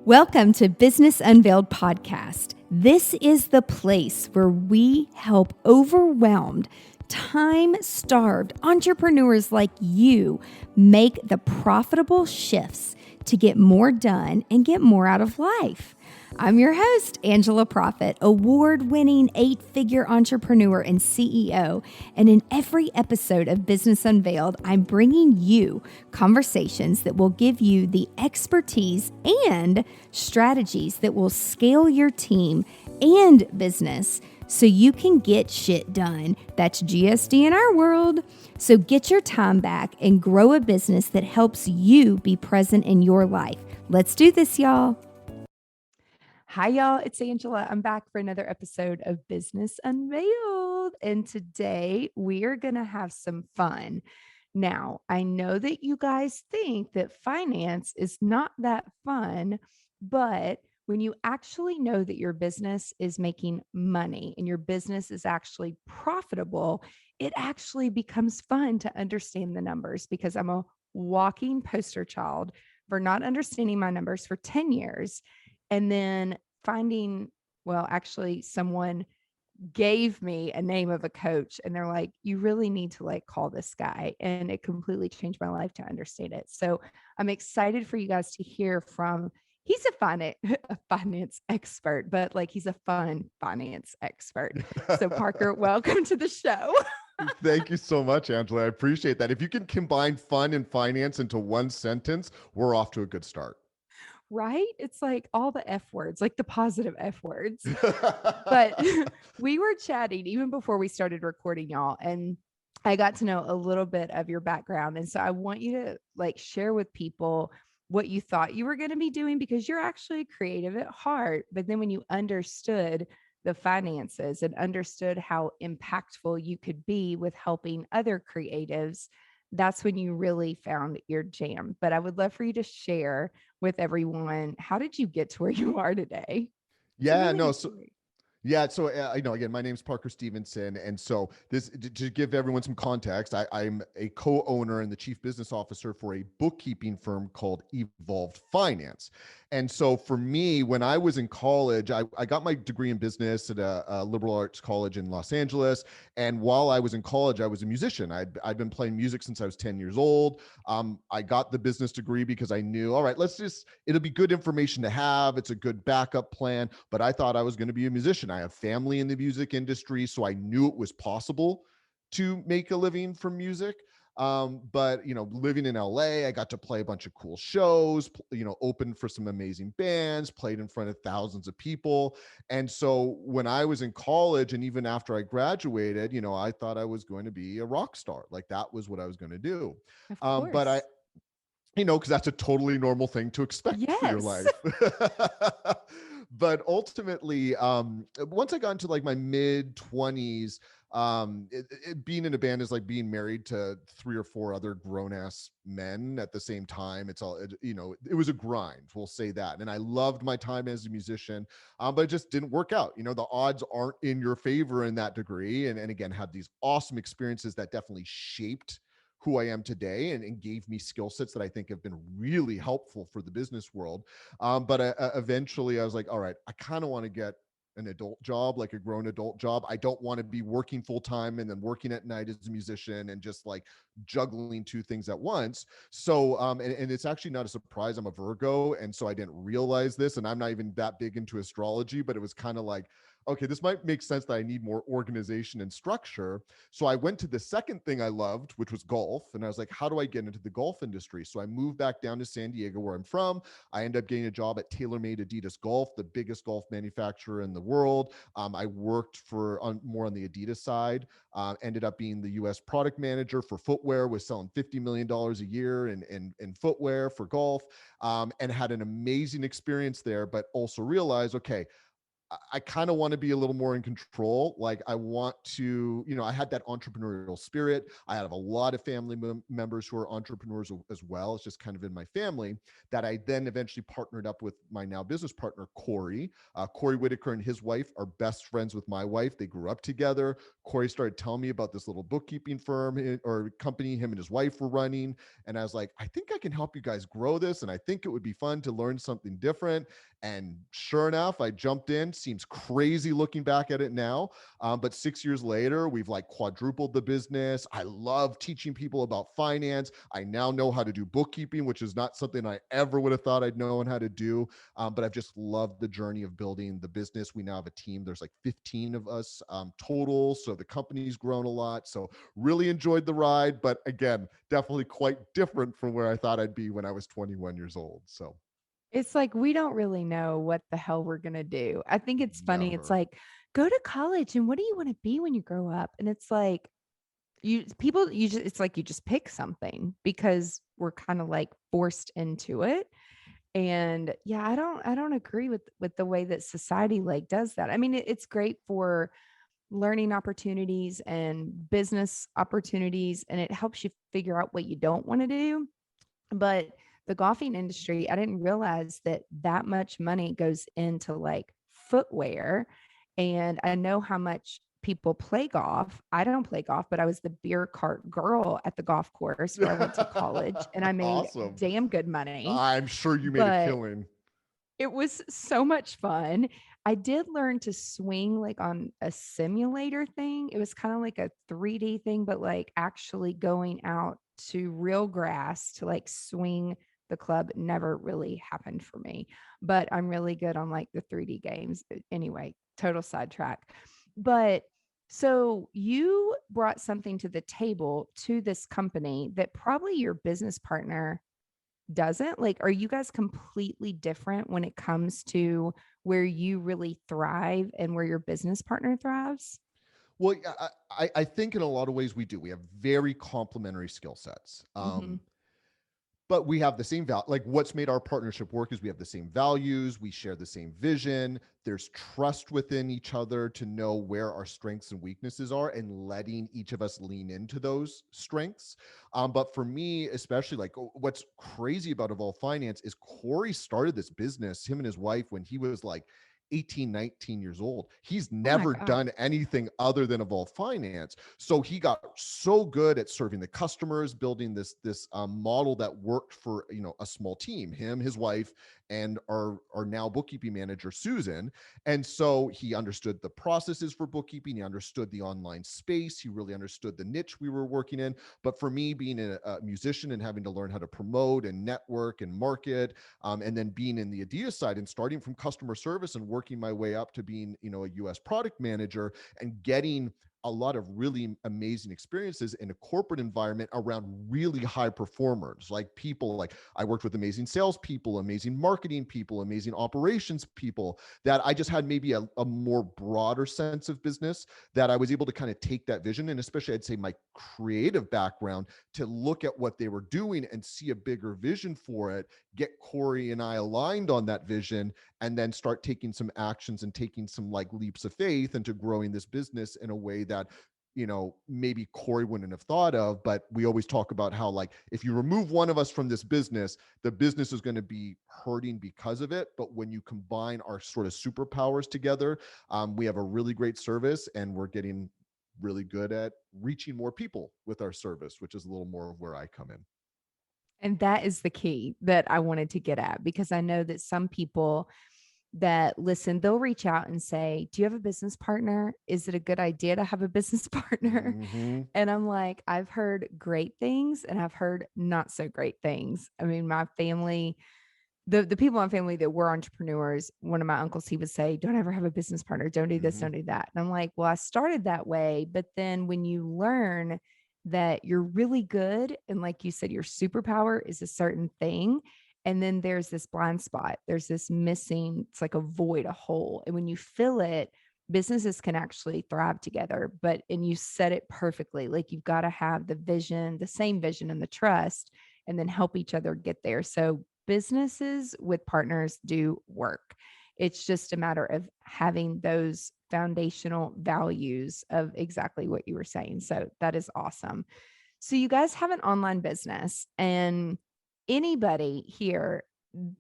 Welcome to Business Unveiled podcast. This is the place where we help overwhelmed, time-starved entrepreneurs like you make the profitable shifts to get more done and get more out of life. I'm your host, Angela Proffitt, award-winning 8-figure entrepreneur and CEO. And in every episode of Business Unveiled, I'm bringing you conversations that will give you the expertise and strategies that will scale your team and business so you can get shit done. That's GSD in our world. So get your time back and grow a business that helps you be present in your life. Let's do this, y'all. Hi, y'all. It's Angela. I'm back for another episode of Business Unveiled. And today we are going to have some fun. Now, I know that you guys think that finance is not that fun, but when you actually know that your business is making money and your business is actually profitable, it actually becomes fun to understand the numbers, because I'm a walking poster child for not understanding my numbers for 10 years. And then actually someone gave me a name of a coach and they're like, you really need to call this guy. And it completely changed my life to understand it. So I'm excited for you guys to hear from, he's a finance expert, but he's a fun finance expert. So Parker, welcome to the show. Thank you so much, Angela. I appreciate that. If you can combine fun and finance into one sentence, we're off to a good start. Right? It's like all the F words, like the positive F words. But we were chatting even before we started recording, y'all, and I got to know a little bit of your background. And so I want you to share with people what you thought you were going to be doing, because you're actually creative at heart. But then when you understood the finances and understood how impactful you could be with helping other creatives, that's when you really found your jam. But I would love for you to share with everyone, how did you get to where you are today? Yeah, no, so Yeah, so again, my name's Parker Stevenson, and so this to give everyone some context, I'm a co-owner and the chief business officer for a bookkeeping firm called Evolved Finance. And so for me, when I was in college, I got my degree in business at a liberal arts college in Los Angeles. And while I was in college, I was a musician. I'd been playing music since I was 10 years old. I got the business degree because I knew, all right, it'll be good information to have. It's a good backup plan. But I thought I was going to be a musician. I have family in the music industry, so I knew it was possible to make a living from music. But living in LA, I got to play a bunch of cool shows, opened for some amazing bands, played in front of thousands of people. And so when I was in college and even after I graduated, I thought I was going to be a rock star. Like that was what I was going to do. Of course. But because that's a totally normal thing to expect for your life. But ultimately, once I got into my mid 20s, being in a band is like being married to 3 or 4 other grown ass men at the same time. It was a grind, we'll say that. And I loved my time as a musician, but it just didn't work out. The odds aren't in your favor in that degree. And again, had these awesome experiences that definitely shaped who I am today and gave me skill sets that I think have been really helpful for the business world. But eventually I was like, all right, I kind of want to get an adult job, like a grown adult job. I don't want to be working full time and then working at night as a musician and just juggling 2 things at once. So, and it's actually not a surprise. I'm a Virgo. And so I didn't realize this, and I'm not even that big into astrology, but it was kind of like, okay, this might make sense that I need more organization and structure. So I went to the second thing I loved, which was golf. And I was like, how do I get into the golf industry? So I moved back down to San Diego, where I'm from. I ended up getting a job at TaylorMade Adidas Golf, the biggest golf manufacturer in the world. I worked more on the Adidas side, ended up being the US product manager for footwear, was selling $50 million a year in footwear for golf, and had an amazing experience there, but also realized, okay, I kind of want to be a little more in control. Like I want to, I had that entrepreneurial spirit. I have a lot of family members who are entrepreneurs as well. It's just kind of in my family that I then eventually partnered up with my now business partner, Corey. Corey Whitaker and his wife are best friends with my wife. They grew up together. Corey started telling me about this little bookkeeping firm or company him and his wife were running. And I was like, I think I can help you guys grow this. And I think it would be fun to learn something different. And sure enough, I jumped in. Seems crazy looking back at it now. But 6 years later, we've like quadrupled the business. I love teaching people about finance. I now know how to do bookkeeping, which is not something I ever would have thought I'd known how to do. But I've just loved the journey of building the business. We now have a team. There's like 15 of us total. So the company's grown a lot. So really enjoyed the ride. But again, definitely quite different from where I thought I'd be when I was 21 years old. So It's like we don't really know what the hell we're going to do. I think it's funny. It's never. like, go to college and what do you want to be when you grow up? And it's like, it's like you just pick something because we're kind of like forced into it. And yeah, I don't agree with the way that society like does that. I mean, it's great for learning opportunities and business opportunities, and it helps you figure out what you don't want to do. But the golfing industry, I didn't realize that that much money goes into like footwear. And I know how much people play golf. I don't play golf, but I was the beer cart girl at the golf course where I went to college and I made Awesome. damn good money. I'm sure you made a But killing. it was so much fun. I did learn to swing like on a simulator thing. It was kind of like a 3D thing, but like actually going out to real grass to like swing the club never really happened for me. But I'm really good on like the 3D games. Anyway, total sidetrack. But so you brought something to the table to this company that probably your business partner doesn't. Like, are you guys completely different when it comes to where you really thrive and where your business partner thrives? Well, I think in a lot of ways we do. We have very complementary skill sets. Mm-hmm. But we have the same value. Like what's made our partnership work is we have the same values, we share the same vision. There's trust within each other to know where our strengths and weaknesses are and letting each of us lean into those strengths. But for me, especially like what's crazy about Evolve Finance is Corey started this business, him and his wife, when he was like 18, 19 years old. He's Oh my never gosh. done anything other than Evolve Finance. So he got so good at serving the customers, building this model that worked for a small team, him, his wife, and our now bookkeeping manager, Susan. And so he understood the processes for bookkeeping. He understood the online space. He really understood the niche we were working in. But for me, being a musician and having to learn how to promote and network and market, and then being in the Adidas side and starting from customer service and working my way up to being, a US product manager and getting a lot of really amazing experiences in a corporate environment around really high performers, like people like I worked with amazing salespeople, amazing marketing people, amazing operations people, that I just had maybe a more broader sense of business, that I was able to kind of take that vision, and especially I'd say my creative background, to look at what they were doing and see a bigger vision for it, get Corey and I aligned on that vision, and then start taking some actions and taking some like leaps of faith into growing this business in a way that maybe Corey wouldn't have thought of. But we always talk about how, like, if you remove one of us from this business, the business is going to be hurting because of it. But when you combine our sort of superpowers together, we have a really great service, and we're getting really good at reaching more people with our service, which is a little more of where I come in. And that is the key that I wanted to get at, because I know that some people that listen, they'll reach out and say, do you have a business partner? Is it a good idea to have a business partner? Mm-hmm. And I'm like, I've heard great things and I've heard not so great things. I mean, my family, the people in my family that were entrepreneurs, one of my uncles, he would say, don't ever have a business partner. Don't do this, Mm-hmm. don't do that. And I'm like, well, I started that way. But then when you learn that you're really good, and like you said, your superpower is a certain thing, and then there's this blind spot, there's this missing, it's like a void, a hole. And when you fill it, businesses can actually thrive together. And you said it perfectly. Like you've got to have the vision, the same vision and the trust, and then help each other get there. So businesses with partners do work. It's just a matter of having those foundational values of exactly what you were saying. So that is awesome. So you guys have an online business, and anybody here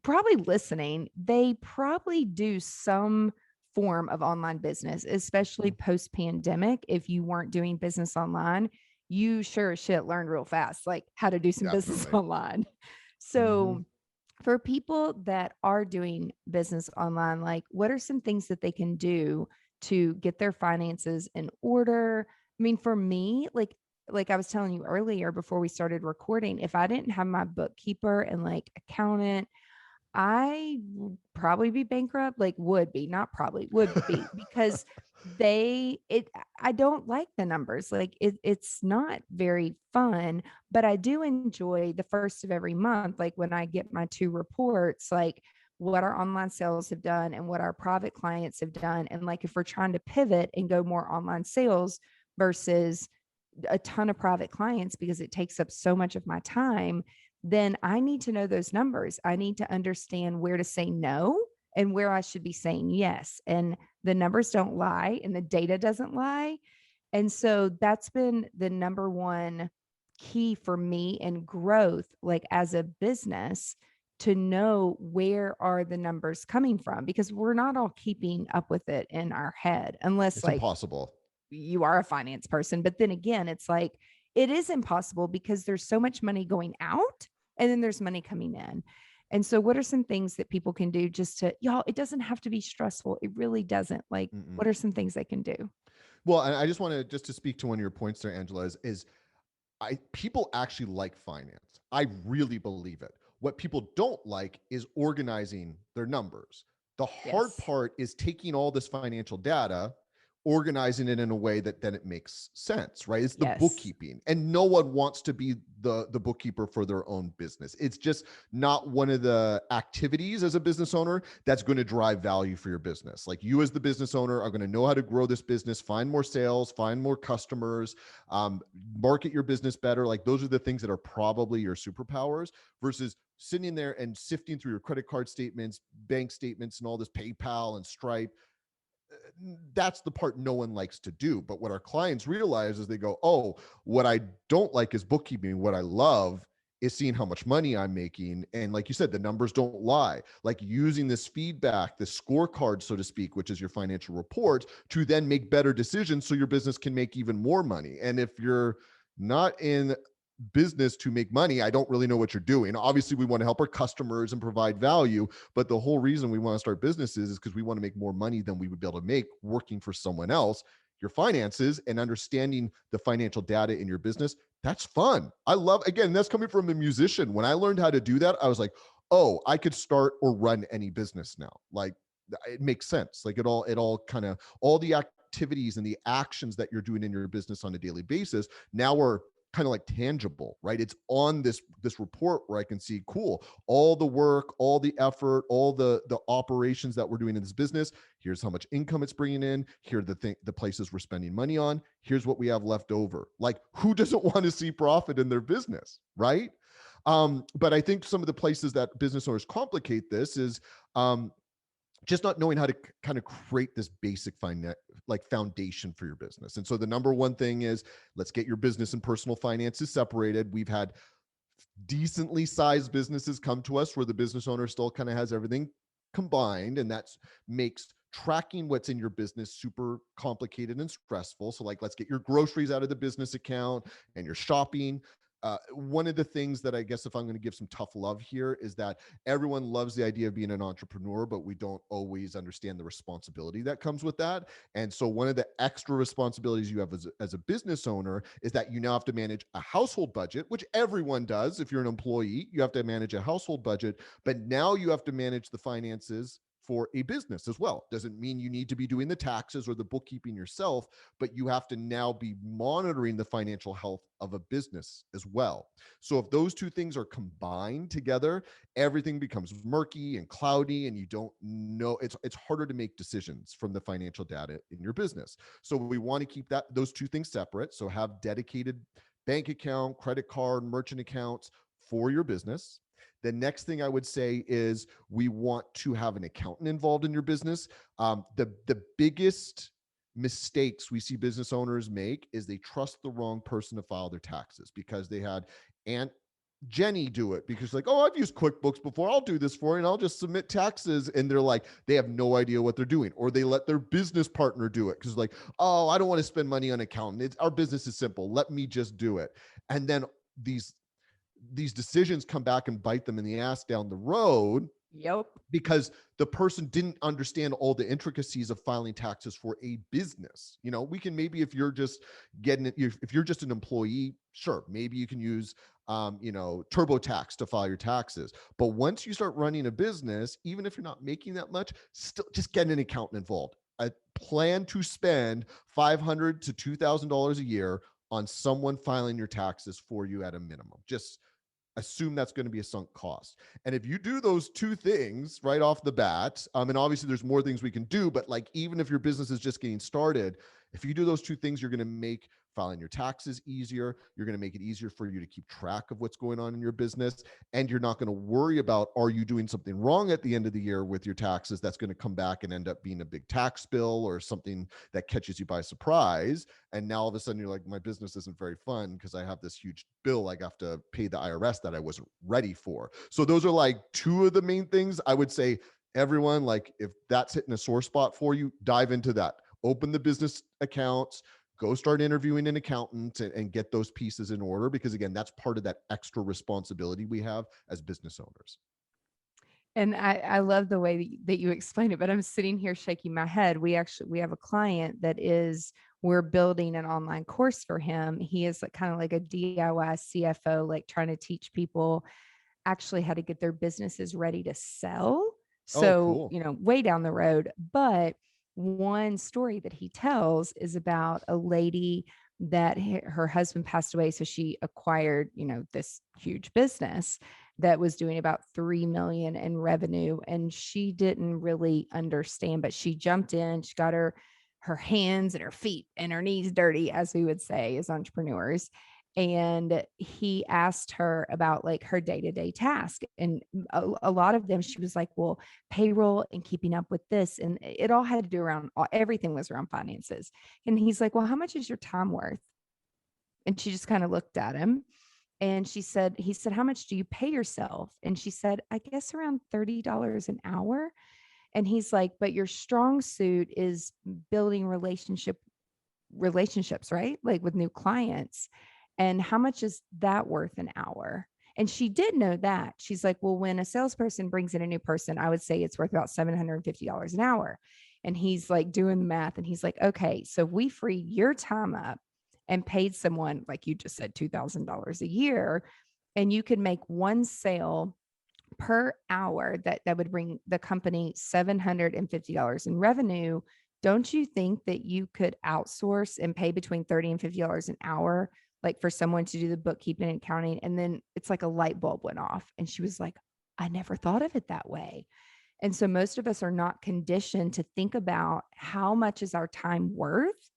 probably listening, they probably do some form of online business, especially post pandemic. If you weren't doing business online, you sure as shit learned real fast, like how to do some business Definitely. online. So for people that are doing business online, like what are some things that they can do to get their finances in order? I mean, for me, like I was telling you earlier before we started recording, if I didn't have my bookkeeper and like accountant, I would probably be bankrupt, like would be, not probably, would be, because I don't like the numbers. Like it's not very fun, but I do enjoy the first of every month, like when I get my two reports, like what our online sales have done and what our private clients have done. And like if we're trying to pivot and go more online sales versus a ton of private clients because it takes up so much of my time, then I need to know those numbers. I need to understand where to say no and where I should be saying yes. And the numbers don't lie and the data doesn't lie. And so that's been the number one key for me in growth, like as a business, to know where are the numbers coming from, because we're not all keeping up with it in our head unless It's like impossible. you are a finance person. But then again, it's like it is impossible because there's so much money going out and then there's money coming in. And so what are some things that people can do just to, y'all, it doesn't have to be stressful. It really doesn't. Like, Mm-mm. what are some things they can do? Well, and I just want to just to speak to one of your points there, Angela, is I people actually like finance. I really believe it. What people don't like is organizing their numbers. The hard Yes. part is taking all this financial data, organizing it in a way that then it makes sense, right? It's the Yes. bookkeeping. And no one wants to be the bookkeeper for their own business. It's just not one of the activities as a business owner that's going to drive value for your business. Like you as the business owner are going to know how to grow this business, find more sales, find more customers, um, market your business better. Like those are the things that are probably your superpowers versus sitting there and sifting through your credit card statements, bank statements, and all this PayPal and Stripe. That's the part no one likes to do. But what our clients realize is they go, oh, what I don't like is bookkeeping. What I love is seeing how much money I'm making. And like you said, the numbers don't lie. Like using this feedback, this scorecard, so to speak, which is your financial report, to then make better decisions so your business can make even more money. And if you're not in business to make money, I don't really know what you're doing. Obviously, we want to help our customers and provide value, but the whole reason we want to start businesses is because we want to make more money than we would be able to make working for someone else. Your finances and understanding the financial data in your business, that's fun. I love, again, that's coming from a musician. When I learned how to do that, I was like, oh, I could start or run any business now. Like it makes sense. Like it all kind of all the activities and the actions that you're doing in your business on a daily basis now are kind of like tangible, right? It's on this report where I can see, cool, all the work, all the effort, all the operations that we're doing in this business. Here's how much income it's bringing in. Here are the places we're spending money on. Here's what we have left over. Like, who doesn't want to see profit in their business, right? But I think some of the places that business owners complicate this is just not knowing how to kind of create this basic like foundation for your business. And so the number one thing is let's get your business and personal finances separated. We've had decently sized businesses come to us where the business owner still kind of has everything combined, and that makes tracking what's in your business super complicated and stressful. So like let's get your groceries out of the business account and your shopping. One of the things that I guess if I'm going to give some tough love here is that everyone loves the idea of being an entrepreneur, but we don't always understand the responsibility that comes with that. And so one of the extra responsibilities you have as a business owner is that you now have to manage a household budget, which everyone does. If you're an employee, you have to manage a household budget, but now you have to manage the finances for a business as well. Doesn't mean you need to be doing the taxes or the bookkeeping yourself, but you have to now be monitoring the financial health of a business as well. So if those two things are combined together, everything becomes murky and cloudy, and you don't know, it's harder to make decisions from the financial data in your business. So we want to keep those two things separate. So have dedicated bank account, credit card, merchant accounts for your business. The next thing I would say is we want to have an accountant involved in your business. The biggest mistakes we see business owners make is they trust the wrong person to file their taxes because they had Aunt Jenny do it because like, oh, I've used QuickBooks before. I'll do this for you and I'll just submit taxes. And they're like, they have no idea what they're doing. Or they let their business partner do it because like, oh, I don't want to spend money on an accountant. Our business is simple. Let me just do it. And then these these decisions come back and bite them in the ass down the road Yep. because the person didn't understand all the intricacies of filing taxes for a business. We can maybe, if you're just getting it, if you're just an employee, sure, maybe you can use TurboTax to file your taxes. But once you start running a business, even if you're not making that much, still just get an accountant involved. I plan to spend $500 to $2,000 a year on someone filing your taxes for you at a minimum. Just assume that's going to be a sunk cost. And if you do those two things right off the bat, and obviously there's more things we can do, but like even if your business is just getting started, if you do those two things, you're going to make filing your taxes easier. You're going to make it easier for you to keep track of what's going on in your business. And you're not going to worry about, are you doing something wrong at the end of the year with your taxes that's going to come back and end up being a big tax bill or something that catches you by surprise. And now all of a sudden you're like, my business isn't very fun because I have this huge bill I have to pay the IRS that I wasn't ready for. So those are like two of the main things I would say. Everyone, like if that's hitting a sore spot for you, dive into that. Open the business accounts, go start interviewing an accountant and get those pieces in order. Because again, that's part of that extra responsibility we have as business owners. And I love the way that you explain it, but I'm sitting here shaking my head. We have a client that we're building an online course for him. He is like, kind of like a DIY CFO, like trying to teach people actually how to get their businesses ready to sell. Oh, So, cool. way down the road. But one story that he tells is about a lady that her husband passed away. So she acquired, this huge business that was doing about 3 million in revenue. And she didn't really understand, but she jumped in, she got her hands and her feet and her knees dirty, as we would say as entrepreneurs. And he asked her about like her day-to-day task. And a lot of them, she was like, well, payroll and keeping up with this. And it all had to do around, everything was around finances. And he's like, well, how much is your time worth? And she just kind of looked at him. And he said, how much do you pay yourself? And she said, I guess around $30 an hour. And he's like, but your strong suit is building relationships, right? Like with new clients. And how much is that worth an hour? And she did know that. She's like, well, when a salesperson brings in a new person, I would say it's worth about $750 an hour. And he's like doing the math and he's like, okay, so if we free your time up and paid someone, like you just said, $2,000 a year, and you could make one sale per hour that would bring the company $750 in revenue. Don't you think that you could outsource and pay between $30 and $50 an hour, like for someone to do the bookkeeping and accounting? And then it's like a light bulb went off. And she was like, I never thought of it that way. And so most of us are not conditioned to think about how much is our time worth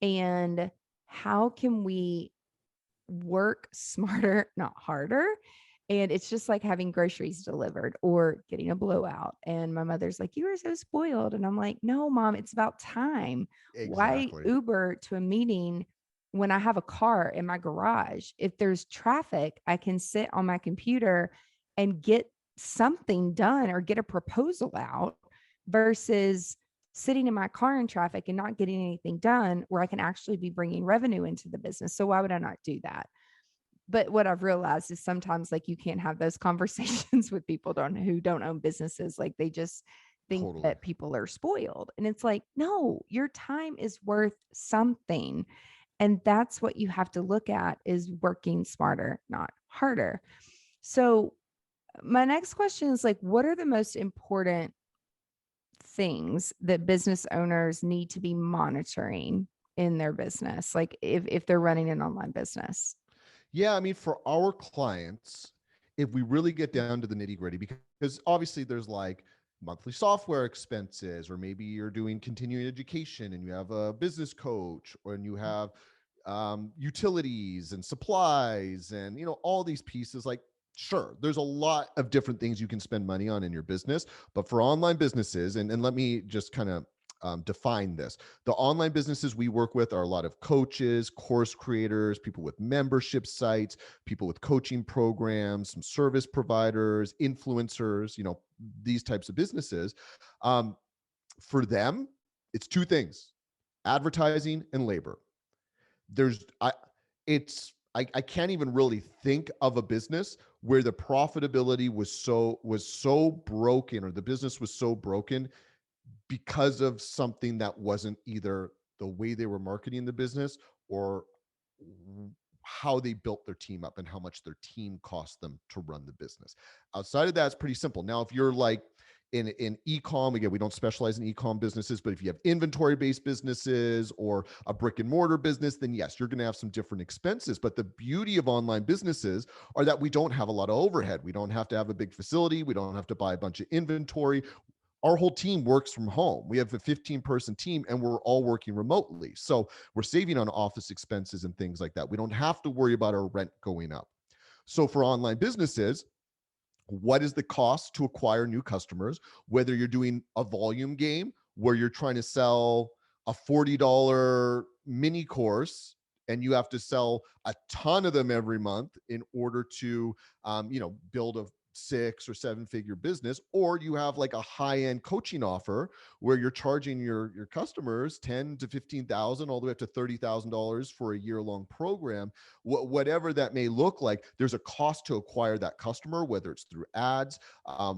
and how can we work smarter, not harder. And it's just like having groceries delivered or getting a blowout. And my mother's like, you are so spoiled. And I'm like, no, mom, it's about time. Why Exactly. Uber to a meeting when I have a car in my garage? If there's traffic, I can sit on my computer and get something done or get a proposal out versus sitting in my car in traffic and not getting anything done where I can actually be bringing revenue into the business. So why would I not do that? But what I've realized is sometimes like you can't have those conversations with people who don't own businesses. Like they just think Totally. that people are spoiled. And it's like, no, your time is worth something. And that's what you have to look at is working smarter, not harder. So my next question is like, what are the most important things that business owners need to be monitoring in their business? Like if they're running an online business? Yeah, I mean, for our clients, if we really get down to the nitty gritty, because obviously there's like monthly software expenses, or maybe you're doing continuing education and you have a business coach, or and you have utilities and supplies and all these pieces. Like, Sure, there's a lot of different things you can spend money on in your business, but for online businesses, and let me just kind of define this. The online businesses we work with are a lot of coaches, course creators, people with membership sites, people with coaching programs, some service providers, influencers, these types of businesses. Um, for them, it's two things: advertising and labor. There's I can't even really think of a business where the profitability was so broken, or the business was so broken because of something that wasn't either the way they were marketing the business, or how they built their team up and how much their team cost them to run the business. Outside of that, it's pretty simple. Now, if you're like in e-com, again, we don't specialize in e-com businesses, but if you have inventory based businesses or a brick and mortar business, then yes, you're going to have some different expenses. But the beauty of online businesses are that we don't have a lot of overhead. We don't have to have a big facility. We don't have to buy a bunch of inventory. Our whole team works from home. We have a 15-person team and we're all working remotely. So we're saving on office expenses and things like that. We don't have to worry about our rent going up. So for online businesses, what is the cost to acquire new customers? Whether you're doing a volume game where you're trying to sell a $40 mini course and you have to sell a ton of them every month in order to build a 6 or 7 figure business, or you have like a high-end coaching offer where you're charging your customers 10 to 15,000 all the way up to $30,000 for a year-long program. Whatever that may look like, there's a cost to acquire that customer, whether it's through ads,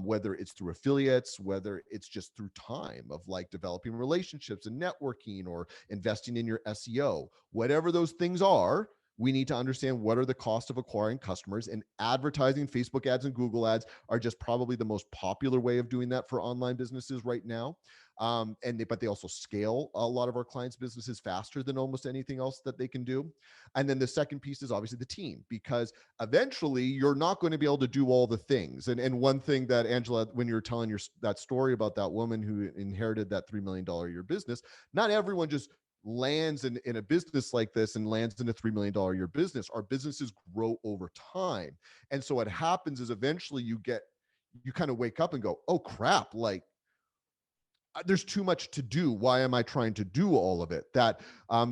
whether it's through affiliates, whether it's just through time of like developing relationships and networking or investing in your SEO. Whatever those things are, we need to understand what are the costs of acquiring customers, and advertising. Facebook ads and Google ads are just probably the most popular way of doing that for online businesses right now. But they also scale a lot of our clients' businesses faster than almost anything else that they can do. And then the second piece is obviously the team, because eventually you're not going to be able to do all the things. And one thing that, Angela, when you were telling that story about that woman who inherited that $3 million a year business, not everyone just lands in a business like this and lands in a $3 million a year business. Our businesses grow over time. And so what happens is eventually you kind of wake up and go, oh crap, like there's too much to do. Why am I trying to do all of it? That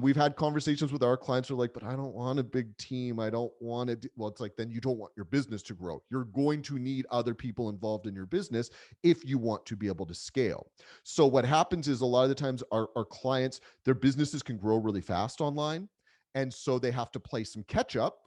we've had conversations with our clients who are like, but I don't want a big team. I don't want to well, it's like, then you don't want your business to grow. You're going to need other people involved in your business if you want to be able to scale. So what happens is a lot of the times our clients, their businesses can grow really fast online. And so they have to play some catch up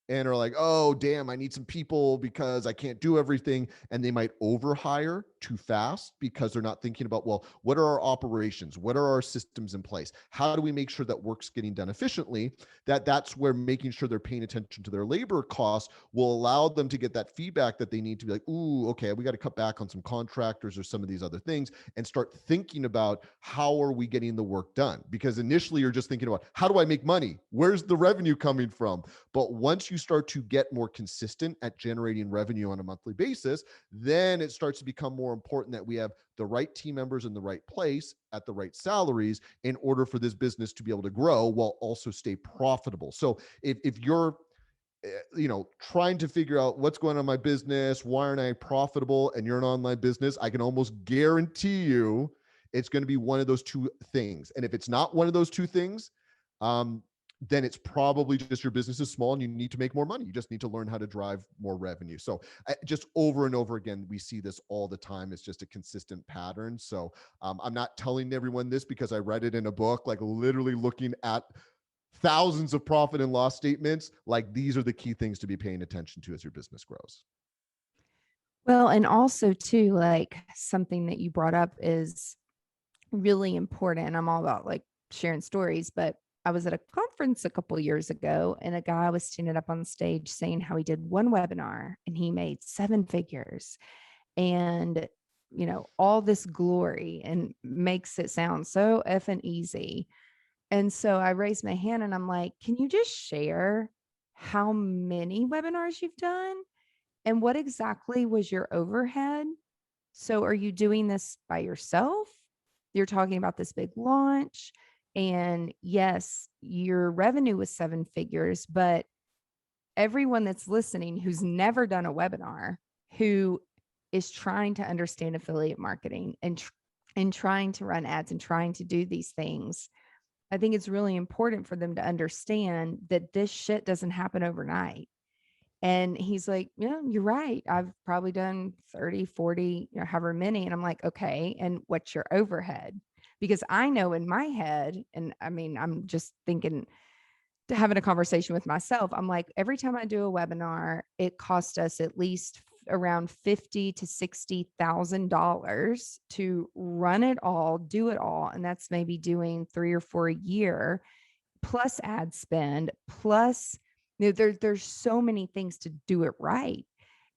and are like, oh, damn, I need some people because I can't do everything. And they might overhire too fast because they're not thinking about, well, what are our operations? What are our systems in place? How do we make sure that work's getting done efficiently? That's where making sure they're paying attention to their labor costs will allow them to get that feedback that they need to be like, ooh, okay, we got to cut back on some contractors or some of these other things, and start thinking about how are we getting the work done? Because initially you're just thinking about, how do I make money? Where's the revenue coming from? But once you start to get more consistent at generating revenue on a monthly basis, then it starts to become more important that we have the right team members in the right place at the right salaries in order for this business to be able to grow while also stay profitable. So if you're trying to figure out what's going on in my business, why aren't I profitable, and you're an online business, I can almost guarantee you it's going to be one of those two things. And if it's not one of those two things, then it's probably just your business is small and you need to make more money. You just need to learn how to drive more revenue. So just over and over again, we see this all the time. It's just a consistent pattern. So I'm not telling everyone this because I read it in a book, like literally looking at thousands of profit and loss statements. Like, these are the key things to be paying attention to as your business grows. Well, and also too, like something that you brought up is really important. I'm all about like sharing stories, but I was at a conference a couple of years ago and a guy was standing up on stage saying how he did one webinar and he made 7 figures and, all this glory, and makes it sound so effing easy. And so I raised my hand and I'm like, can you just share how many webinars you've done and what exactly was your overhead? So are you doing this by yourself? You're talking about this big launch. And yes, your revenue was 7 figures, but everyone that's listening who's never done a webinar, who is trying to understand affiliate marketing and trying to run ads and trying to do these things, I think it's really important for them to understand that this shit doesn't happen overnight. And he's like, yeah, you're right. I've probably done 30, 40, however many. And I'm like, okay. And what's your overhead? Because I know in my head, and I mean, I'm just thinking, to having a conversation with myself, I'm like, every time I do a webinar, it costs us at least around $50,000 to $60,000 to run it all, do it all. And that's maybe doing 3 or 4 a year, plus ad spend, plus there's so many things to do it right.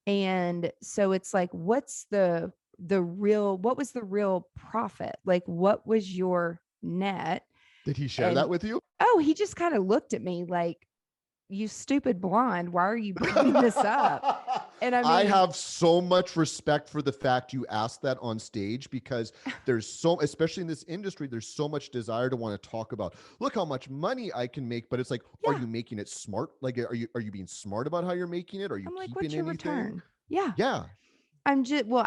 And so it's like, what was the real profit? Like, what was your net? Did he share that And with you? oh, he just kind of looked at me like, you stupid blonde, why are you bringing this up? And I I mean, have so much respect for the fact you asked that on stage, because there's so, especially in this industry, there's so much desire to want to talk about, look how much money I can make. But it's like, are yeah, you making it smart? Like, are you being smart about how you're making it? Are you I'm like, keeping what's your anything? return? Yeah. Yeah. I'm just, well,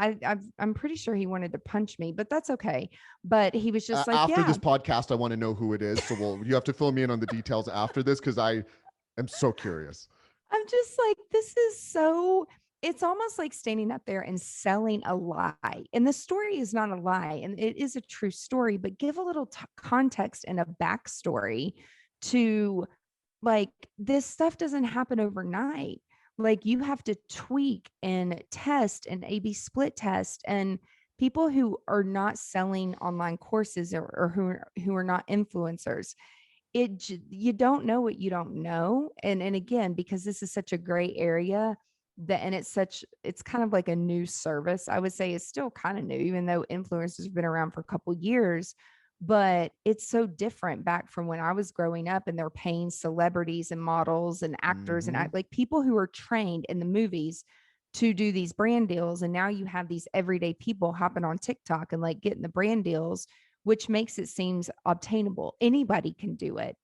I'm pretty sure he wanted to punch me, but that's okay. But he was just like, After yeah. this podcast, I want to know who it is. So you have to fill me in on the details after this, because I am so curious. I'm just like, this is so, it's almost like standing up there and selling a lie. And the story is not a lie, and it is a true story, but give a little context and a backstory to, like, this stuff doesn't happen overnight. Like, you have to tweak and test and A/B split test. And people who are not selling online courses, or who are not influencers, you don't know what you don't know. And again, because this is such a gray area, that, and it's kind of like a new service. I would say it's still kind of new, even though influencers have been around for a couple years. But it's so different back from when I was growing up, and they're paying celebrities and models and actors and Mm-hmm. like people who are trained in the movies to do these brand deals. And now you have these everyday people hopping on TikTok and like getting the brand deals, which makes it seems obtainable. Anybody can do it.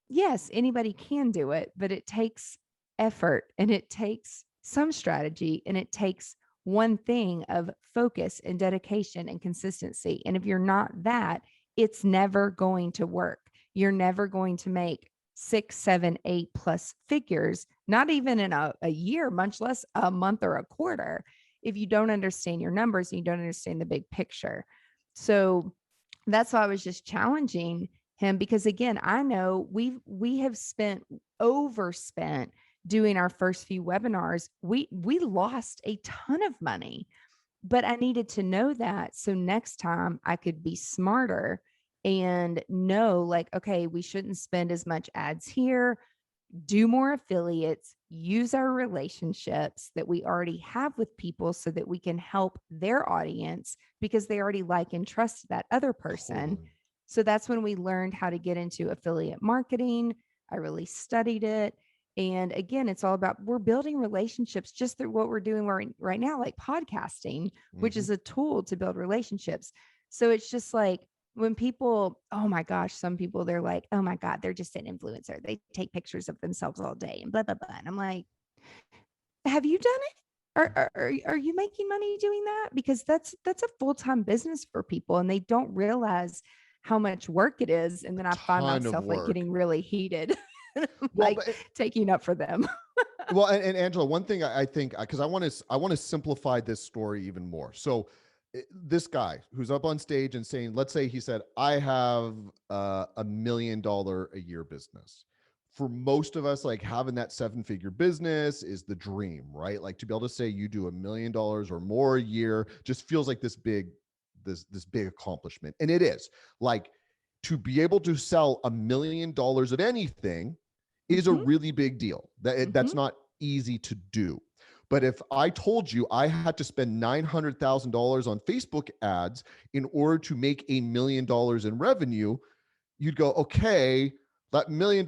Yes, anybody can do it, but it takes effort, and it takes some strategy, and it takes one thing of focus and dedication and consistency. And if you're not that, it's never going to work. You're never going to make 6, 7, 8+ figures, not even in a year, much less a month or a quarter, if you don't understand your numbers and you don't understand the big picture. So that's why I was just challenging him, because again, I know we have overspent doing our first few webinars. We lost a ton of money, but I needed to know that, so next time I could be smarter and know, like, okay, we shouldn't spend as much ads here, do more affiliates, use our relationships that we already have with people so that we can help their audience, because they already like and trust that other person. Totally. So that's when we learned how to get into affiliate marketing. I really studied it. And again, it's all about, we're building relationships just through what we're doing right now, like podcasting, which Mm-hmm. is a tool to build relationships. So it's just like, when people, oh my gosh, some people, they're like, oh my God, they're just an influencer. They take pictures of themselves all day and blah, blah, blah. And I'm like, have you done it? Are you making money doing that? Because that's a full-time business for people, and they don't realize how much work it is. And then I find Ton of myself like work. getting really heated, Well, like but taking up for them. well, and Angela, one thing I think, because I want to simplify this story even more. So this guy who's up on stage and saying, let's say he said, I have $1 million a year business. For most of us, like, having that 7-figure business is the dream, right? Like, to be able to say you do $1 million or more a year just feels like this big accomplishment. And it is. Like, to be able to sell $1 million of anything is a Mm-hmm, really big deal. mm-hmm. That's not easy to do. But if I told you I had to spend $900,000 on Facebook ads in order to make $1 million in revenue, you'd go, okay, that $1 million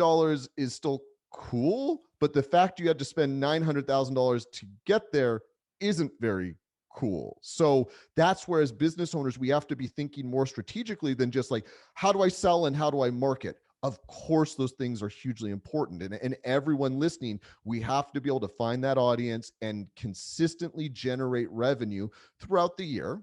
is still cool, but the fact you had to spend $900,000 to get there isn't very cool. So that's where, as business owners, we have to be thinking more strategically than just like, how do I sell and how do I market? Of course, those things are hugely important. And everyone listening, we have to be able to find that audience and consistently generate revenue throughout the year.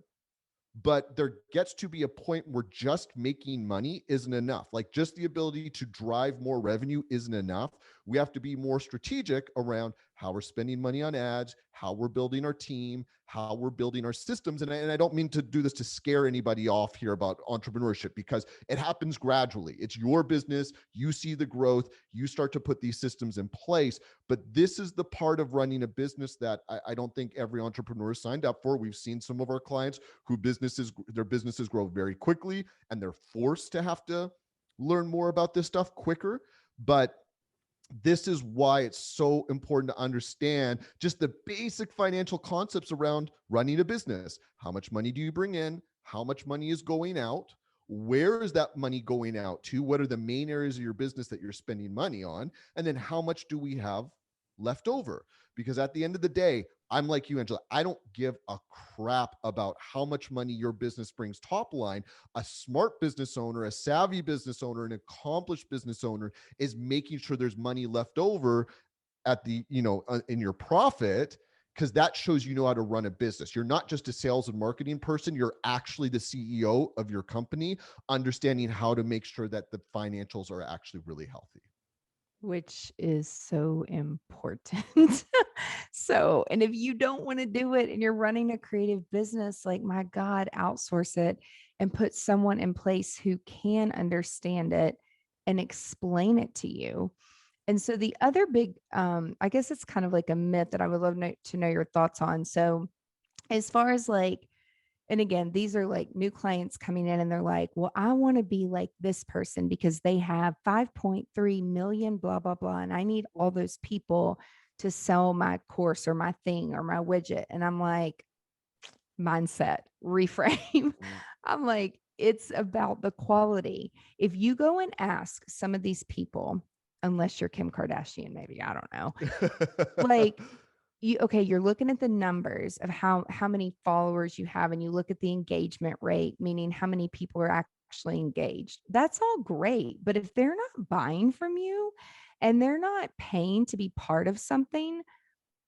But there gets to be a point where just making money isn't enough. Like just the ability to drive more revenue isn't enough. We have to be more strategic around how we're spending money on ads, how we're building our team, how we're building our systems. And I don't mean to do this to scare anybody off here about entrepreneurship, because it happens gradually. It's your business. You see the growth. You start to put these systems in place. But this is the part of running a business that I don't think every entrepreneur signed up for. We've seen some of our clients their businesses grow very quickly, and they're forced to have to learn more about this stuff quicker. But this is why it's so important to understand just the basic financial concepts around running a business. How much money do you bring in? How much money is going out? Where is that money going out to? What are the main areas of your business that you're spending money on? And then how much do we have left over? Because at the end of the day, I'm like you, Angela. I don't give a crap about how much money your business brings top line. A smart business owner, a savvy business owner, an accomplished business owner is making sure there's money left over at the, in your profit, because that shows you know how to run a business. You're not just a sales and marketing person. You're actually the CEO of your company, understanding how to make sure that the financials are actually really healthy. Which is so important. So, and if you don't want to do it and you're running a creative business, like, my God, outsource it and put someone in place who can understand it and explain it to you. And so the other big, I guess it's kind of like a myth that I would love to know your thoughts on. So as far as like, and again, these are like new clients coming in and they're like, well, I want to be like this person because they have 5.3 million, blah, blah, blah. And I need all those people to sell my course or my thing or my widget. And I'm like, mindset, reframe. Mm. I'm like, it's about the quality. If you go and ask some of these people, unless you're Kim Kardashian, maybe, I don't know, like, you're looking at the numbers of how many followers you have, and you look at the engagement rate, meaning how many people are actually engaged. That's all great, but if they're not buying from you and they're not paying to be part of something,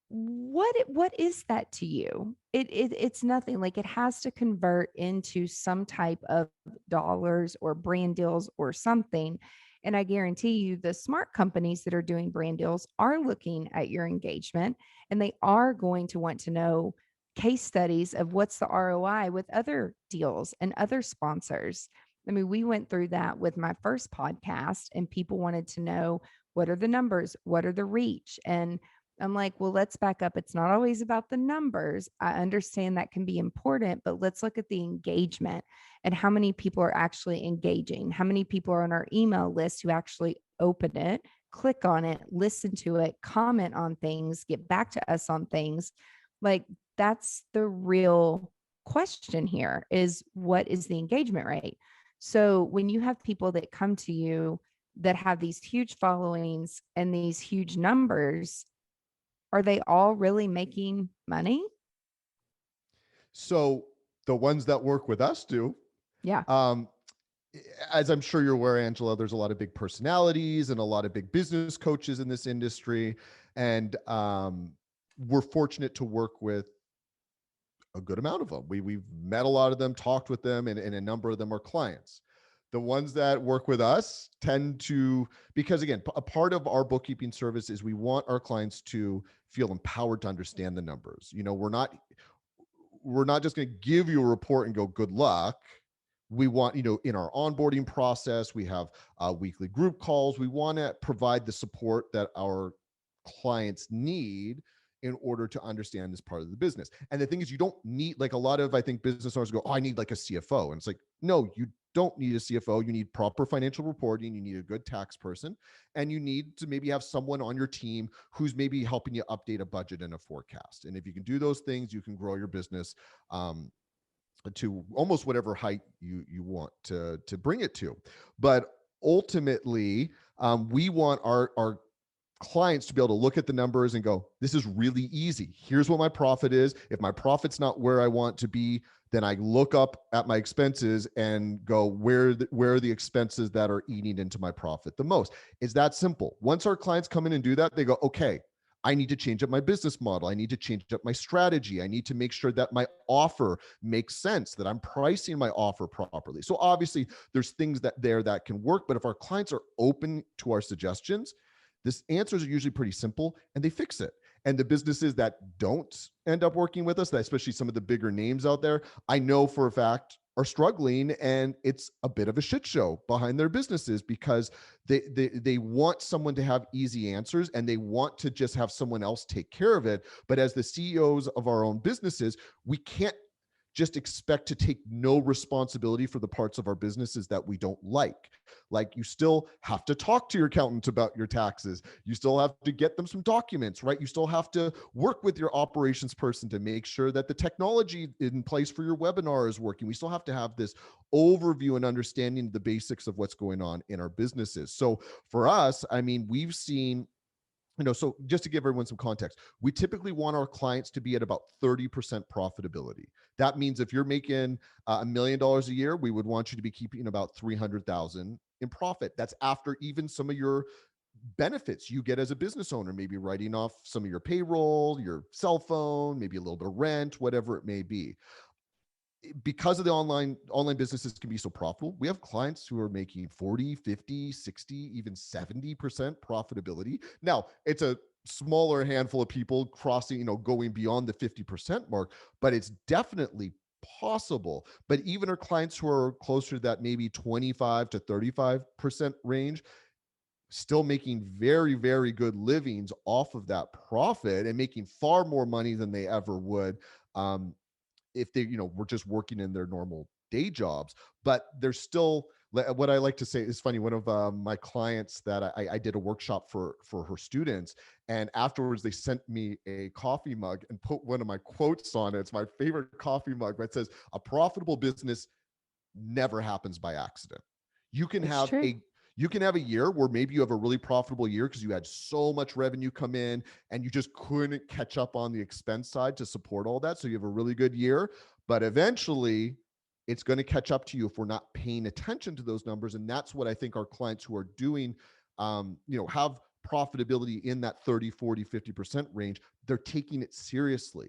what is that to you? It's nothing. Like, it has to convert into some type of dollars or brand deals or something. And I guarantee you the smart companies that are doing brand deals are looking at your engagement, and they are going to want to know case studies of what's the ROI with other deals and other sponsors. I mean, we went through that with my first podcast, and people wanted to know, what are the numbers? What are the reach? And I'm like, well, let's back up. It's not always about the numbers. I understand that can be important, but let's look at the engagement and how many people are actually engaging. How many people are on our email list who actually open it, click on it, listen to it, comment on things, get back to us on things. Like, that's the real question here, is what is the engagement rate? So when you have people that come to you that have these huge followings and these huge numbers, are they all really making money? So the ones that work with us do. Yeah. Um, as I'm sure you're aware, Angela, there's a lot of big personalities and a lot of big business coaches in this industry. And we're fortunate to work with a good amount of them. We've met a lot of them, talked with them, and a number of them are clients. The ones that work with us tend to, because again, a part of our bookkeeping service is we want our clients to feel empowered to understand the numbers. We're not just going to give you a report and go, good luck. We want, in our onboarding process, we have weekly group calls. We want to provide the support that our clients need in order to understand this part of the business. And the thing is, you don't need, like, a lot of, I think, business owners go, oh, I need like a CFO. And it's like, no, you don't need a CFO. You need proper financial reporting. You need a good tax person. And you need to maybe have someone on your team who's maybe helping you update a budget and a forecast. And if you can do those things, you can grow your business to almost whatever height you want to bring it to. But ultimately, we want our clients to be able to look at the numbers and go, this is really easy. Here's what my profit is. If my profit's not where I want to be, then I look up at my expenses and go, where are the expenses that are eating into my profit the most? It's that simple. Once our clients come in and do that, they go, okay, I need to change up my business model. I need to change up my strategy. I need to make sure that my offer makes sense, that I'm pricing my offer properly. So obviously there's things that can work, but if our clients are open to our suggestions, this answers are usually pretty simple and they fix it. And the businesses that don't end up working with us, especially some of the bigger names out there, I know for a fact are struggling, and it's a bit of a shit show behind their businesses because they want someone to have easy answers and they want to just have someone else take care of it. But as the CEOs of our own businesses, we can't just expect to take no responsibility for the parts of our businesses that we don't like. Like, you still have to talk to your accountant about your taxes. You still have to get them some documents, right? You still have to work with your operations person to make sure that the technology in place for your webinar is working. We still have to have this overview and understanding the basics of what's going on in our businesses. So for us, I mean, we've seen, so just to give everyone some context, we typically want our clients to be at about 30% profitability. That means if you're making $1 million a year, we would want you to be keeping about 300,000 in profit. That's after even some of your benefits you get as a business owner, maybe writing off some of your payroll, your cell phone, maybe a little bit of rent, whatever it may be. Because of the online businesses can be so profitable, we have clients who are making 40, 50, 60, even 70% profitability. Now, it's a smaller handful of people crossing, going beyond the 50% mark, but it's definitely possible. But even our clients who are closer to that maybe 25 to 35% range, still making very, very good livings off of that profit and making far more money than they ever would um, if they, were just working in their normal day jobs. But there's still, what I like to say is funny. One of my clients that I did a workshop for her students, and afterwards they sent me a coffee mug and put one of my quotes on it. It's my favorite coffee mug, but it says, a profitable business never happens by accident. You can It's have true. a you can have a year where maybe you have a really profitable year because you had so much revenue come in and you just couldn't catch up on the expense side to support all that. So you have a really good year, but eventually it's going to catch up to you if we're not paying attention to those numbers. And that's what I think our clients who are doing, have profitability in that 30, 40, 50% range, they're taking it seriously.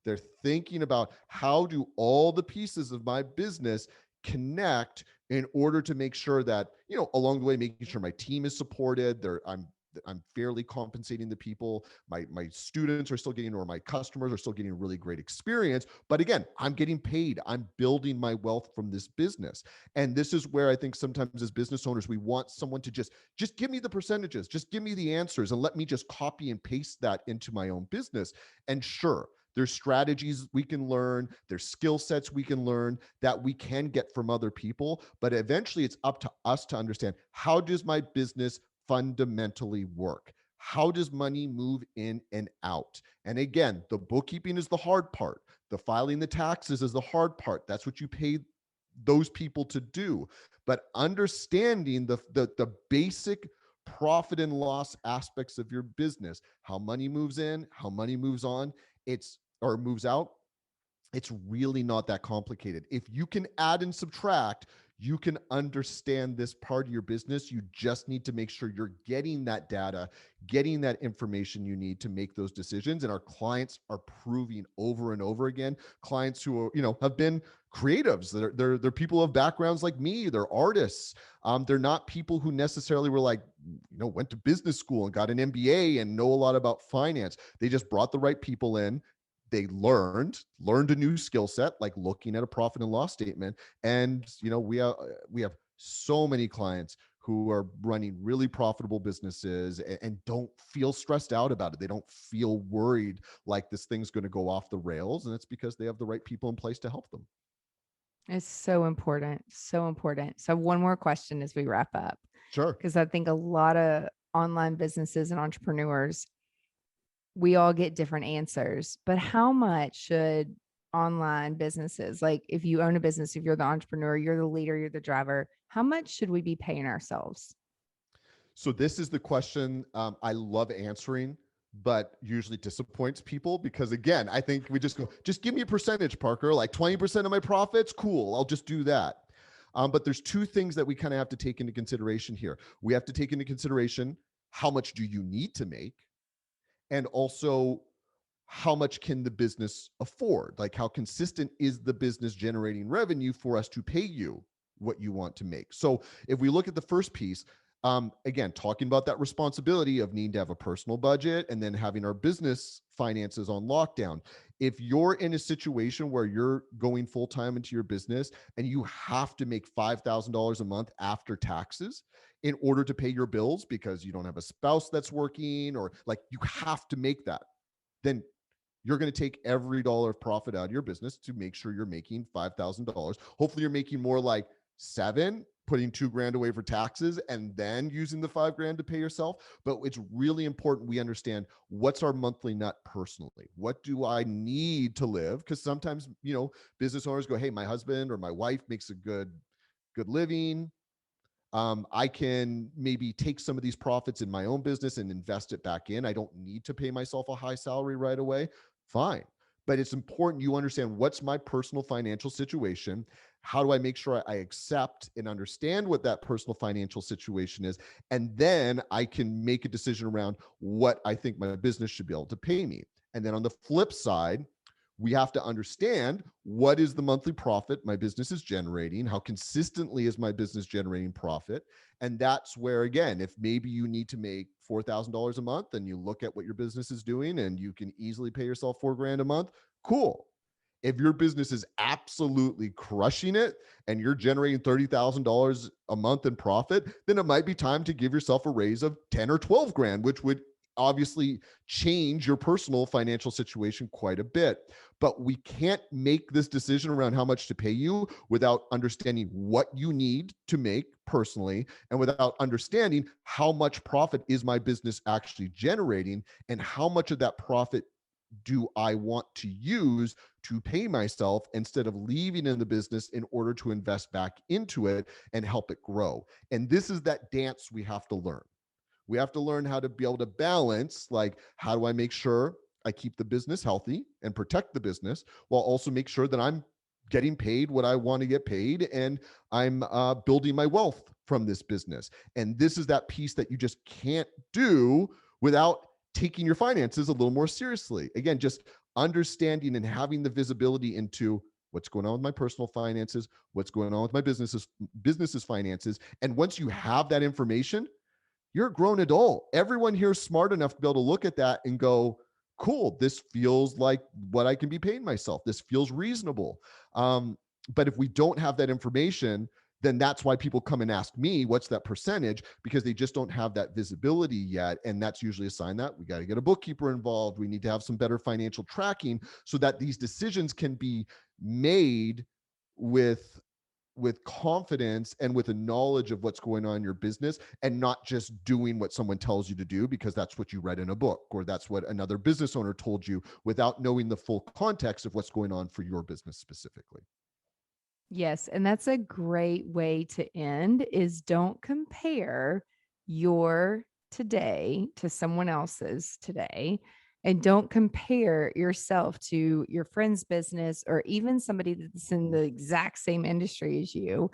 They're thinking about, how do all the pieces of my business connect in order to make sure that, along the way, making sure my team is supported. I'm fairly compensating the people. My students are still getting, or my customers are still getting a really great experience. But again, I'm getting paid. I'm building my wealth from this business. And this is where I think sometimes as business owners, we want someone to just give me the percentages, just give me the answers, and let me just copy and paste that into my own business. And sure, there's strategies we can learn, there's skill sets we can learn that we can get from other people, but eventually it's up to us to understand, how does my business fundamentally work? How does money move in and out? And again, the bookkeeping is the hard part. The filing the taxes is the hard part. That's what you pay those people to do. But understanding the basic profit and loss aspects of your business, how money moves in, how money moves on, moves out, it's really not that complicated. If you can add and subtract, you can understand this part of your business. You just need to make sure you're getting that data, getting that information you need to make those decisions. And our clients are proving over and over again. Clients who are, have been creatives. They're people of backgrounds like me. They're artists. They're not people who necessarily were like, went to business school and got an MBA and know a lot about finance. They just brought the right people in. They learned a new skill set, like looking at a profit and loss statement. And we have so many clients who are running really profitable businesses and don't feel stressed out about it. They don't feel worried like this thing's going to go off the rails, and it's because they have the right people in place to help them. It's so important. So important. So one more question as we wrap up, Sure. because I think a lot of online businesses and entrepreneurs, we all get different answers, but how much should online businesses, like if you own a business, if you're the entrepreneur, you're the leader, you're the driver, how much should we be paying ourselves? So this is the question I love answering, but usually disappoints people because again, I think we just go, just give me a percentage, Parker, like 20% of my profits. Cool. I'll just do that. But there's two things that we kind of have to take into consideration here. We have to take into consideration how much do you need to make, and also how much can the business afford? Like, how consistent is the business generating revenue for us to pay you what you want to make? So, if we look at the first piece, again, talking about that responsibility of needing to have a personal budget and then having our business finances on lockdown. If you're in a situation where you're going full time into your business and you have to make $5,000 a month after taxes in order to pay your bills because you don't have a spouse that's working, or like you have to make that, then you're going to take every dollar of profit out of your business to make sure you're making $5,000. Hopefully you're making more like seven, putting 2 grand away for taxes and then using the 5 grand to pay yourself. But it's really important we understand what's our monthly nut personally. What do I need to live? Because sometimes, business owners go, hey, my husband or my wife makes a good living. I can maybe take some of these profits in my own business and invest it back in. I don't need to pay myself a high salary right away. Fine. But it's important you understand what's my personal financial situation. How do I make sure I accept and understand what that personal financial situation is? And then I can make a decision around what I think my business should be able to pay me. And then on the flip side, we have to understand what is the monthly profit my business is generating, how consistently is my business generating profit. And that's where, again, if maybe you need to make $4,000 a month and you look at what your business is doing and you can easily pay yourself 4 grand a month, cool. If your business is absolutely crushing it and you're generating $30,000 a month in profit, then it might be time to give yourself a raise of 10 or 12 grand, which would obviously change your personal financial situation quite a bit. But we can't make this decision around how much to pay you without understanding what you need to make personally, and without understanding how much profit is my business actually generating, and how much of that profit do I want to use to pay myself instead of leaving in the business in order to invest back into it and help it grow. And this is that dance we have to learn. We have to learn how to be able to balance, like, how do I make sure I keep the business healthy and protect the business while also make sure that I'm getting paid what I want to get paid, and I'm building my wealth from this business. And this is that piece that you just can't do without taking your finances a little more seriously. Again, just understanding and having the visibility into what's going on with my personal finances, what's going on with my business's finances. And once you have that information, you're a grown adult. Everyone here is smart enough to be able to look at that and go, cool, this feels like what I can be paying myself. This feels reasonable. But if we don't have that information, then that's why people come and ask me, what's that percentage? Because they just don't have that visibility yet. And that's usually a sign that we got to get a bookkeeper involved. We need to have some better financial tracking so that these decisions can be made with confidence and with a knowledge of what's going on in your business, and not just doing what someone tells you to do because that's what you read in a book or that's what another business owner told you, without knowing the full context of what's going on for your business specifically. Yes, and that's a great way to end, is don't compare your today to someone else's today, and don't compare yourself to your friend's business or even somebody that's in the exact same industry as you.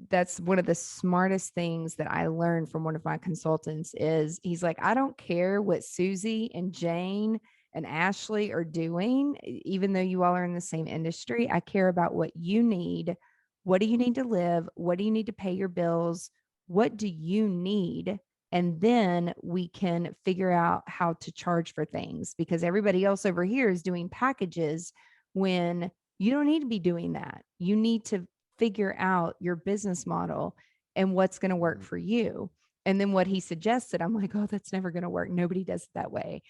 That's one of the smartest things that I learned from one of my consultants. Is he's like, I don't care what Susie and Jane and Ashley are doing, even though you all are in the same industry. I care about what you need. What do you need to live? What do you need to pay your bills? What do you need? And then we can figure out how to charge for things, because everybody else over here is doing packages when you don't need to be doing that. You need to figure out your business model and what's going to work for you. And then what he suggested, I'm like, oh, that's never going to work. Nobody does it that way.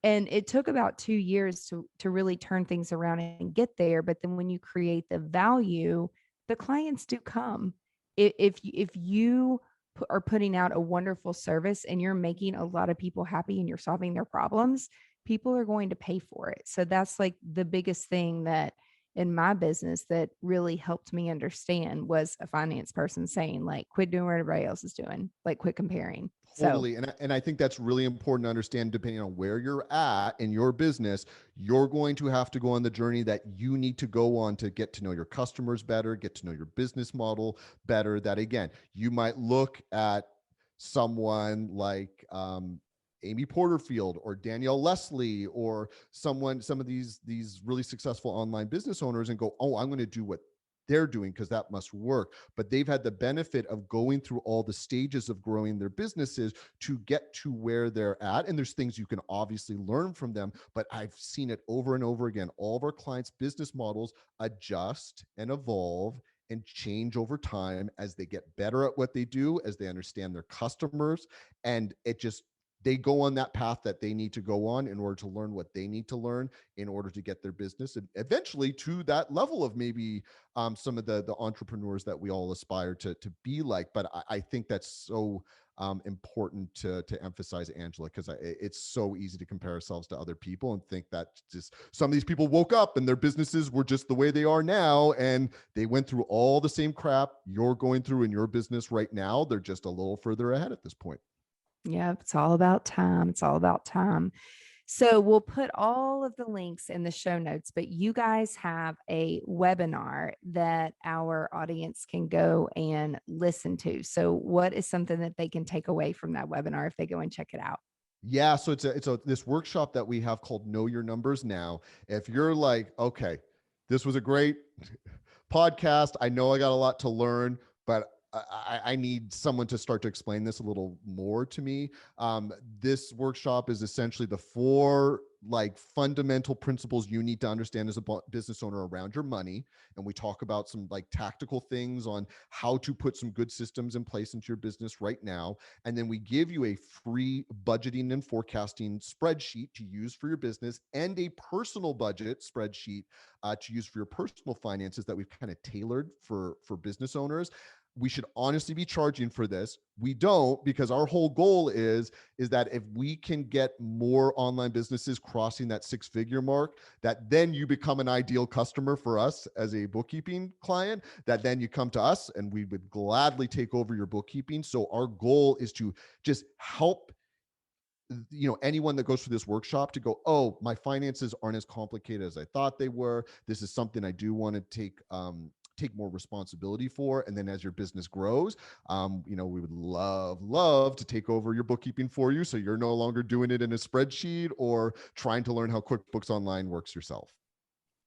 And it took about 2 years to really turn things around and get there. But then when you create the value, the clients do come. If you are putting out a wonderful service and you're making a lot of people happy and you're solving their problems, people are going to pay for it. So that's like the biggest thing that in my business that really helped me understand, was a finance person saying, like, quit doing what everybody else is doing, like quit comparing. So Totally. And I think that's really important to understand, depending on where you're at in your business, you're going to have to go on the journey that you need to go on to get to know your customers better, get to know your business model better. That again, you might look at someone like Amy Porterfield or Danielle Leslie or some of these really successful online business owners and go, oh, I'm going to do what they're doing because that must work. But they've had the benefit of going through all the stages of growing their businesses to get to where they're at. And there's things you can obviously learn from them, but I've seen it over and over again. All of our clients' business models adjust and evolve and change over time as they get better at what they do, as they understand their customers. And they go on that path that they need to go on in order to learn what they need to learn in order to get their business and eventually to that level of maybe some of the entrepreneurs that we all aspire to be like. But I think that's so important to emphasize, Angela, because it's so easy to compare ourselves to other people and think that just some of these people woke up and their businesses were just the way they are now, and they went through all the same crap you're going through in your business right now. They're just a little further ahead at this point. yeah, it's all about time. It's all about time. So we'll put all of the links in the show notes, but you guys have a webinar that our audience can go and listen to. So what is something that they can take away from that webinar if they go and check it out? Yeah, so it's this workshop that we have called Know Your Numbers Now. If you're like, okay, this was a great podcast, I know I got a lot to learn, but I need someone to start to explain this a little more to me. This workshop is essentially the 4 fundamental principles you need to understand as a business owner around your money. And we talk about some tactical things on how to put some good systems in place into your business right now. And then we give you a free budgeting and forecasting spreadsheet to use for your business and a personal budget spreadsheet to use for your personal finances that we've kind of tailored for business owners. We should honestly be charging for this. We don't, because our whole goal is that if we can get more online businesses crossing that 6-figure mark, that then you become an ideal customer for us as a bookkeeping client, that then you come to us and we would gladly take over your bookkeeping. So our goal is to just help anyone that goes through this workshop to go, oh, my finances aren't as complicated as I thought they were. This is something I do want to take more responsibility for. And then as your business grows, we would love to take over your bookkeeping for you. So you're no longer doing it in a spreadsheet or trying to learn how QuickBooks Online works yourself.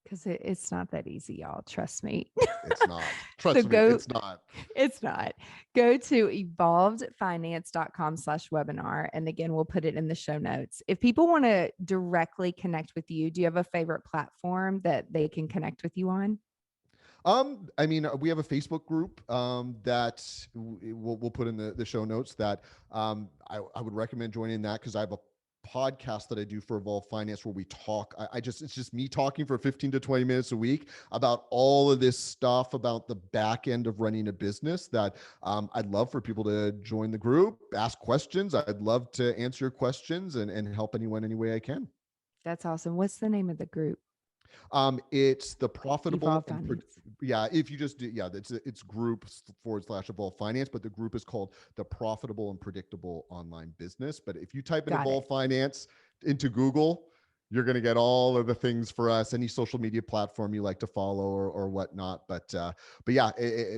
Because it's not that easy, y'all. Trust me. It's not. Trust me, it's not. It's not. Go to evolvedfinance.com/webinar. And again, we'll put it in the show notes. If people want to directly connect with you, do you have a favorite platform that they can connect with you on? We have a Facebook group that we'll put in the show notes that I would recommend joining that, because I have a podcast that I do for Evolved Finance where we talk. It's just me talking for 15 to 20 minutes a week about all of this stuff about the back end of running a business that I'd love for people to join the group, ask questions. I'd love to answer your questions and help anyone any way I can. That's awesome. What's the name of the group? It's the Profitable. If you just do, it's group/Evolved Finance, but the group is called the Profitable and Predictable Online Business. But if you type in Evolved Finance into Google, you're going to get all of the things for us, any social media platform you like to follow or whatnot. But yeah,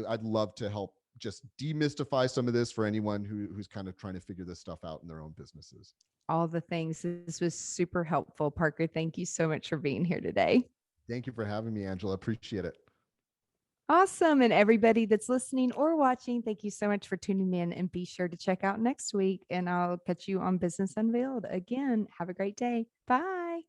I'd love to help just demystify some of this for anyone who's kind of trying to figure this stuff out in their own businesses. All the things. This was super helpful. Parker, thank you so much for being here today. Thank you for having me, Angela. Appreciate it. Awesome. And everybody that's listening or watching, thank you so much for tuning in, and be sure to check out next week, and I'll catch you on Business Unveiled. Again, have a great day. Bye.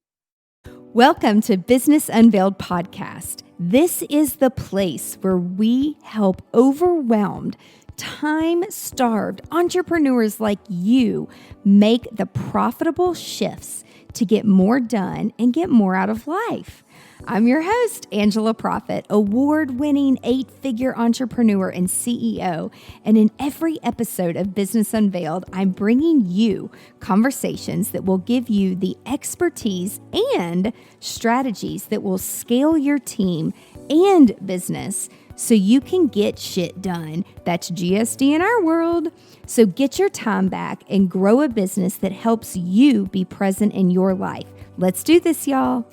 Welcome to Business Unveiled podcast. This is the place where we help overwhelmed, time-starved entrepreneurs like you make the profitable shifts to get more done and get more out of life. I'm your host, Angela Proffitt, award-winning 8-figure entrepreneur and CEO. And in every episode of Business Unveiled, I'm bringing you conversations that will give you the expertise and strategies that will scale your team and business so you can get shit done. That's GSD in our world. So get your time back and grow a business that helps you be present in your life. Let's do this, y'all.